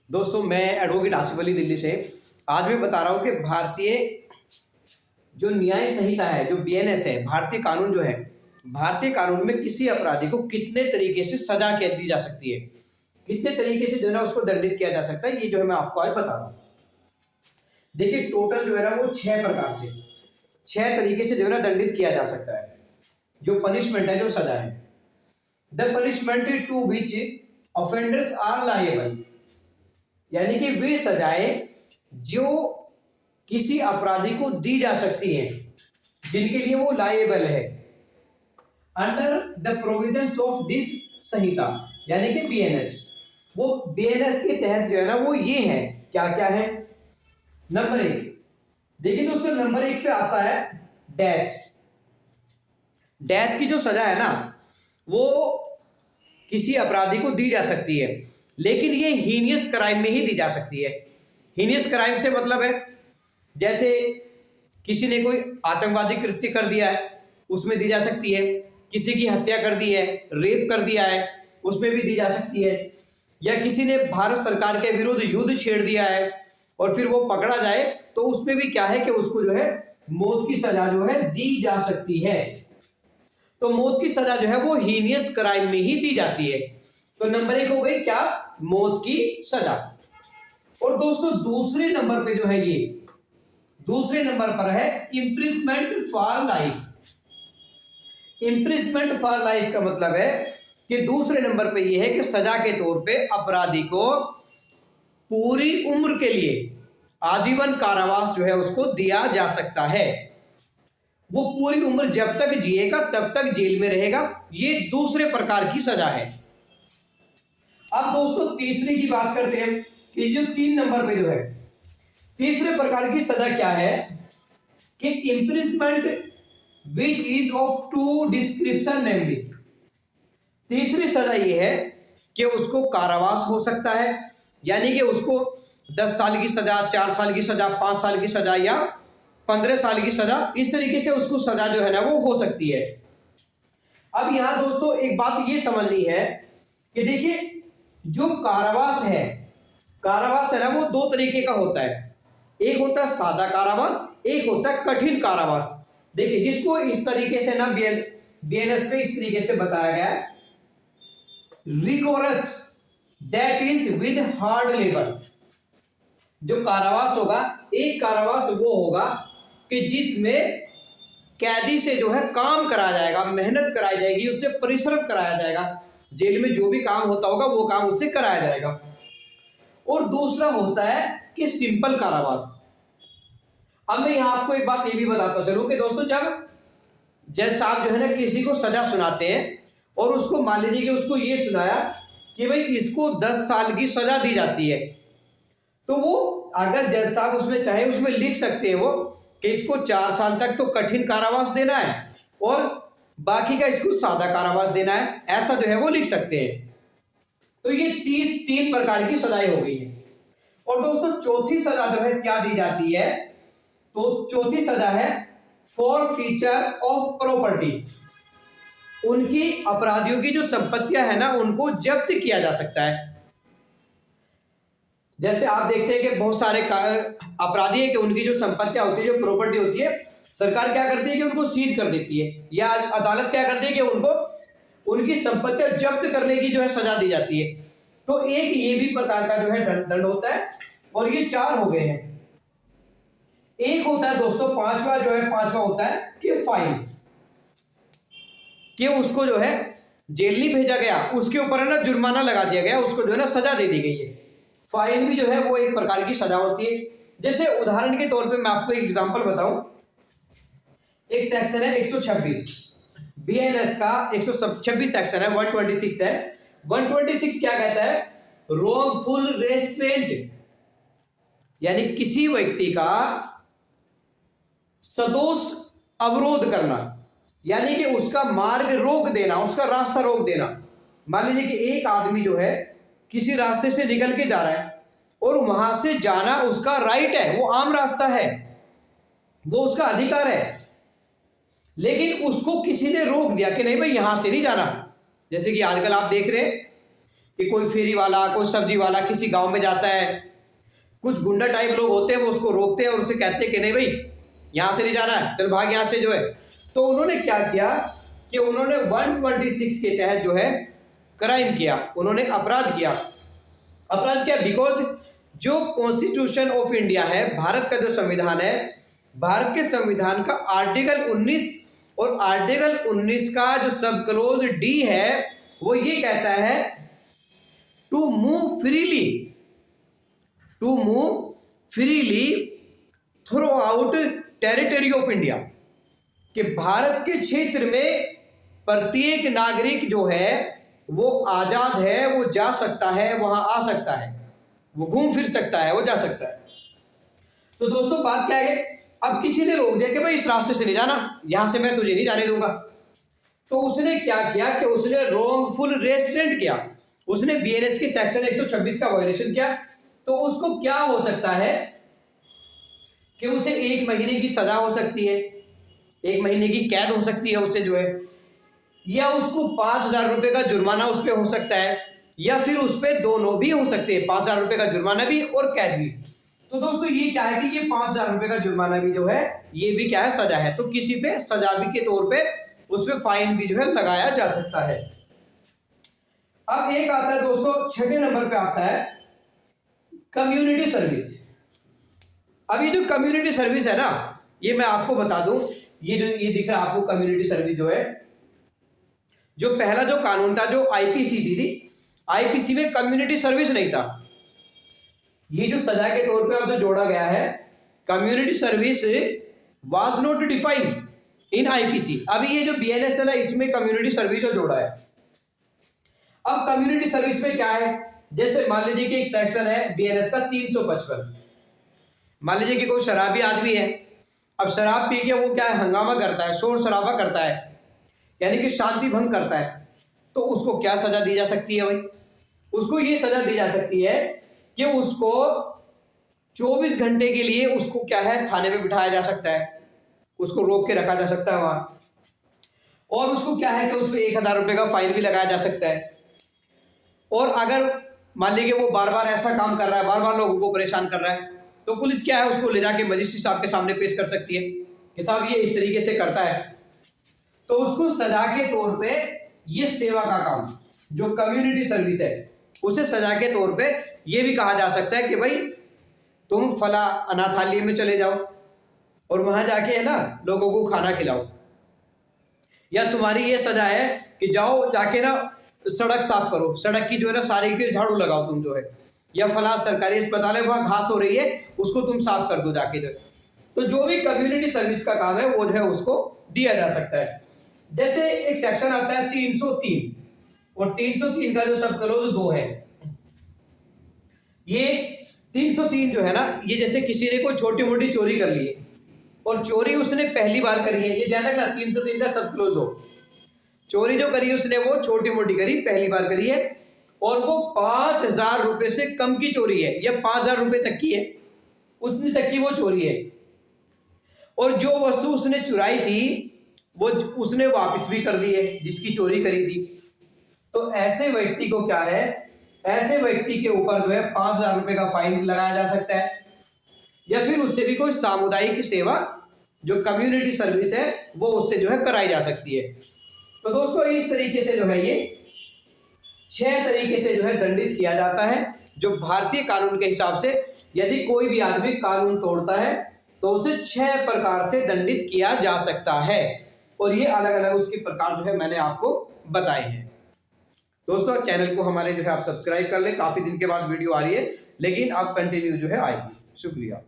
दोस्तों, मैं एडवोकेट आसिफ अली दिल्ली से आज मैं बता रहा हूँ कि भारतीय जो न्याय संहिता है, जो बीएनएस है, भारतीय कानून जो है, भारतीय कानून में किसी अपराधी को कितने तरीके से सजा दी जा सकती है, कितने तरीके से जो है ना उसको दंडित किया जा सकता है, ये जो है मैं आपको आज बता रहा हूँ। देखिए, टोटल जो है ना वो 6 प्रकार से 6 तरीके से जो है ना दंडित किया जा सकता है। जो पनिशमेंट है, जो सजा है, the punishment to which offenders are liable, यानी कि वे सजाएं जो किसी अपराधी को दी जा सकती हैं, जिनके लिए वो लायबल है, under the provisions of this Sanhita, यानी कि बीएनएस। वो बीएनएस के तहत जो है ना वो ये है, क्या क्या है। नंबर 1, देखिए दोस्तों, नंबर 1 पे आता है डेथ। डेथ की जो सजा है ना वो किसी अपराधी को दी जा सकती है, लेकिन ये हीनियस क्राइम में ही दी जा सकती है। हीनियस क्राइम से मतलब है जैसे किसी ने कोई आतंकवादी कृत्य कर दिया है, उसमें दी जा सकती है। किसी की हत्या कर दी है, रेप कर दिया है, उसमें भी दी जा सकती है। या किसी ने भारत सरकार के विरुद्ध युद्ध छेड़ दिया है और फिर वो पकड़ा जाए तो उसमें भी क्या है कि उसको जो है मौत की सजा जो है दी जा सकती है। तो मौत की सजा जो है वो हीनियस क्राइम में ही दी जाती है। तो नंबर 1 हो गई क्या, मौत की सजा। और दोस्तों दूसरे नंबर पे जो है, ये दूसरे नंबर पर है imprisonment for life. Imprisonment for life का मतलब है कि दूसरे नंबर पे ये है कि सजा के तौर पे अपराधी को पूरी उम्र के लिए आजीवन कारावास जो है उसको दिया जा सकता है। वो पूरी उम्र जब तक जिएगा तब तक जेल में रहेगा। ये दूसरे प्रकार की सजा है। अब दोस्तों तीसरी की बात करते हैं कि जो 3 नंबर पे जो है तीसरे प्रकार की सजा क्या है कि imprisonment which is of two description namely. तीसरी सजा ये है कि उसको कारावास हो सकता है, यानी कि उसको 10 साल की सजा, 4 साल की सजा, 5 साल की सजा या 15 साल की सजा, इस तरीके से उसको सजा जो है ना वो हो सकती है। अब यहां दोस्तों एक बात ये समझनी है कि देखिए जो कारावास है ना वो 2 तरीके का होता है। एक होता है सादा कारावास, एक होता है कठिन कारावास। देखिए जिसको इस तरीके से ना बीएनएस पे इस तरीके से बताया गया है, rigorous that is with hard labour. जो कारावास होगा, एक कारावास वो होगा कि जिसमें कैदी से जो है काम कराया जाएगा, मेहनत कराई जाएगी, उससे परिश्रम कराया जाएगा, जेल में जो भी काम होता होगा वो काम उससे कराया जाएगा। और दूसरा होता है कि सिंपल कारावास। अब मैं यहां आपको एक बात ये भी बताता चलूं कि दोस्तों जब जज साहब जो है ना किसी को सजा सुनाते हैं और उसको मान लीजिए कि उसको ये सुनाया कि भाई इसको 10 साल की सजा दी जाती है, तो वो अगर जज साहब उसमें चाहे उसमें लिख सकते हैं वो कि इसको 4 साल तक तो कठिन कारावास देना है और बाकी का इसको सादा कारावास देना है, ऐसा जो है वो लिख सकते हैं। तो ये 3 प्रकार की सजाएं हो गई है। और दोस्तों चौथी सजा जो है क्या दी जाती है, तो चौथी सजा है फॉर फीचर ऑफ प्रॉपर्टी। उनकी अपराधियों की जो संपत्तियां है ना उनको जब्त किया जा सकता है। जैसे आप देखते हैं कि बहुत सारे अपराधी है कि उनकी जो संपत्तियां होती है, जो प्रॉपर्टी होती है, सरकार क्या करती है कि उनको सीज कर देती है, या अदालत क्या करती है कि उनको उनकी संपत्तियां जब्त करने की जो है सजा दी जाती है। तो एक ये भी प्रकार का जो है दंड होता है। और ये 4 हो गए हैं। एक होता है दोस्तों पांचवा होता है कि फाइन, कि उसको जो है जेल नहीं भेजा गया, उसके ऊपर है ना जुर्माना लगा दिया गया, उसको जो है ना सजा दे दी गई है। फाइन भी जो है वो एक प्रकार की सजा होती है। जैसे उदाहरण के तौर पे मैं आपको एक एग्जांपल बताऊं, एक सेक्शन है 126 बीएनएस का, 126 सेक्शन है, 126 है। 126 क्या कहता है, रॉन्गफुल रेस्ट्रेंट, यानी किसी व्यक्ति का सदोष अवरोध करना, यानी कि उसका मार्ग रोक देना, उसका रास्ता रोक देना। मान लीजिए कि एक आदमी जो है किसी रास्ते से निकल के जा रहा है और वहां से जाना उसका राइट है, वो आम रास्ता है, वो उसका अधिकार है, लेकिन उसको किसी ने रोक दिया कि नहीं भाई यहां से नहीं जाना। जैसे कि आजकल आप देख रहे हैं कि कोई फेरी वाला, कोई सब्जी वाला किसी गांव में जाता है, कुछ गुंडा टाइप लोग होते हैं, वो उसको रोकते हैं और उसे कहते हैं कि नहीं भाई यहाँ से नहीं जाना है, चल भाग यहाँ से जो है। तो उन्होंने क्या किया कि उन्होंने 126 के तहत जो है क्राइम किया, उन्होंने अपराध किया। अपराध किया बिकॉज जो कॉन्स्टिट्यूशन ऑफ इंडिया है, भारत का जो संविधान है, भारत के संविधान का आर्टिकल 19 और आर्टिकल 19 का जो सब क्लोज डी है वो ये कहता है to move freely throughout territory of India, कि भारत के क्षेत्र में प्रत्येक नागरिक जो है वो आजाद है, वो जा सकता है, वहां आ सकता है, वो घूम फिर सकता है, वो जा सकता है। तो दोस्तों बात क्या है, अब किसी ने रोक दिया कि भाई इस रास्ते से नहीं जाना, यहां से मैं तुझे नहीं जाने दूंगा, तो उसने क्या किया कि उसने रॉन्गफुल रेस्ट्रेंट किया, उसने बीएनएस के सेक्शन 126 का वायलेशन किया। तो उसको क्या हो सकता है कि उसे 1 महीने की सजा हो सकती है, 1 महीने की कैद हो सकती है उसे जो है, या उसको 5,000 रुपए का जुर्माना उस पर हो सकता है, या फिर उस पर दोनों भी हो सकते हैं, 5,000 रुपए का जुर्माना भी और कैद भी। तो दोस्तों ये क्या है कि ये 5,000 रुपए का जुर्माना भी जो है ये भी क्या है, सजा है। तो किसी पे सजा भी के तौर पे उस पर फाइन भी जो है लगाया जा सकता है। अब एक आता है दोस्तों, 6 नंबर पे आता है कम्युनिटी सर्विस। अब ये जो कम्युनिटी सर्विस है ना, ये मैं आपको बता दूं, ये जो ये दिख रहा है आपको कम्युनिटी सर्विस जो है, जो पहला जो कानून था जो आईपीसी थी, आईपीसी में कम्युनिटी सर्विस नहीं था। ये जो सजा के तौर पे अब जो जोड़ा गया है, community service was not defined in IPC. अभी ये जो बीएनएस है ना, इसमें कम्युनिटी सर्विस जो जोड़ा है। अब कम्युनिटी सर्विस में क्या है, जैसे मान लीजिए कि एक सेक्शन है बीएनएस का 355, मान लीजिए कि कोई शराबी आदमी है, अब शराब पी के वो क्या है, हंगामा करता है, शोर शराबा करता है, यानी कि शांति भंग करता है, तो उसको क्या सजा दी जा सकती है भाई, उसको ये सजा दी जा सकती है कि उसको 24 घंटे के लिए उसको क्या है, थाने में बिठाया जा सकता है, उसको रोक के रखा जा सकता है वहां, और उसको क्या है कि उस पर 1,000 रुपए का फाइन भी लगाया जा सकता है। और अगर मान लीजिए वो बार बार ऐसा काम कर रहा है, बार बार लोगों को परेशान कर रहा है, तो पुलिस क्या है, उसको ले जाके मजिस्ट्रेट साहब के सामने पेश कर सकती है कि साहब ये इस तरीके से करता है, तो उसको सजा के तौर पे ये सेवा का काम जो कम्युनिटी सर्विस है, उसे सजा के तौर पे ये भी कहा जा सकता है कि भाई तुम फला अनाथालय में चले जाओ और वहां जाके है ना लोगों को खाना खिलाओ, या तुम्हारी ये सजा है कि जाओ जाके ना सड़क साफ करो, सड़क की जो है ना सारी के झाड़ू लगाओ तुम जो है, या फला सरकारी अस्पताल है वहां घास हो रही है उसको तुम साफ कर दो जाके जो। तो जो भी कम्युनिटी सर्विस का काम है वो जो है उसको दिया जा सकता है। जैसे एक सेक्शन आता है 303, और 303 का जो सब क्लोज 2 है, ये 303 जो है ना, ये जैसे किसी ने कोई छोटी मोटी चोरी कर ली है और चोरी उसने पहली बार करी है, ये ध्यान रखना 303 का सब क्लोज 2, चोरी जो करी उसने वो छोटी मोटी करी, पहली बार करी है, और वो 5,000 रुपए से कम की चोरी है या 5,000 रुपए तक की है, उतनी तक की वो चोरी है, और जो वस्तु उसने चुराई थी वो उसने वापस भी कर दी है जिसकी चोरी करी थी। तो ऐसे व्यक्ति को क्या है, ऐसे व्यक्ति के ऊपर जो है 5,000 रुपए का फाइन लगाया जा सकता है, या फिर उससे भी कोई सामुदायिक सेवा जो कम्युनिटी सर्विस है वो उससे जो है कराई जा सकती है। तो दोस्तों इस तरीके से जो है ये 6 तरीके से जो है दंडित किया जाता है, जो भारतीय कानून के हिसाब से यदि कोई भी आदमी कानून तोड़ता है तो उसे 6 प्रकार से दंडित किया जा सकता है, और ये अलग अलग उसके प्रकार जो है मैंने आपको बताए हैं। दोस्तों चैनल को हमारे जो है आप सब्सक्राइब कर लें, काफी दिन के बाद वीडियो आ रही है लेकिन अब कंटिन्यू जो है आएगी। शुक्रिया।